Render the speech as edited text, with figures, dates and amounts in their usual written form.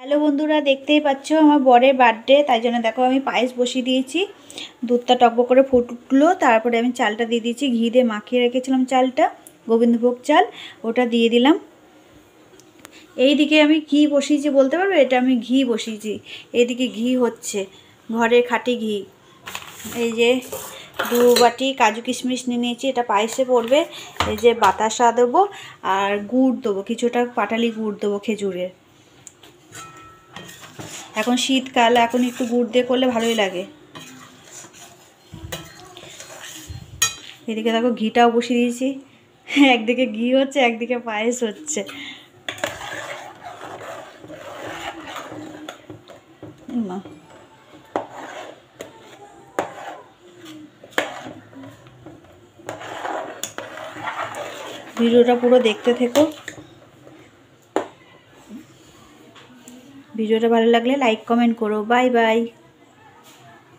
Hello বন্ধুরা, দেখতেই পাচ্ছ আমার বরের বার্থডে, তাই জন্য দেখো আমি পায়েস বসিয়ে দিয়েছি। দুধটা টকবক করে ফুটলো, তারপরে আমি চালটা দিয়ে দিয়েছি। ঘি দিয়ে মাখিয়ে রেখেছিলাম চালটা, গোবিন্দভোগ চাল, ওটা দিয়ে দিলাম। এইদিকে আমি ঘি বসিয়েছি, বলতে পারবে এটা আমি ঘি বসিয়েছি। এইদিকে ঘি হচ্ছে, ঘরের খাঁটি ঘি। এই যে 2 বাটি কাজু কিশমিশ নিয়ে নিয়েছি, এটা পায়েসে পড়বে। এই যে বাতাসা দেবো আর গুড় দেবো, কিছুটা পাটালি গুড় দেবো খেজুরের। এখন শীতকাল, এখন একটু গুড় দিয়ে করলে ভালোই লাগে। এদিকে দেখো ঘিটাও বসিয়ে দিয়েছি, একদিকে ঘি হচ্ছে একদিকে পায়েস হচ্ছে। মা ভিডিওটা পুরো দেখতে থেকো। ভিডিওটা ভালো লাগলে লাইক কমেন্ট করো। Bye bye.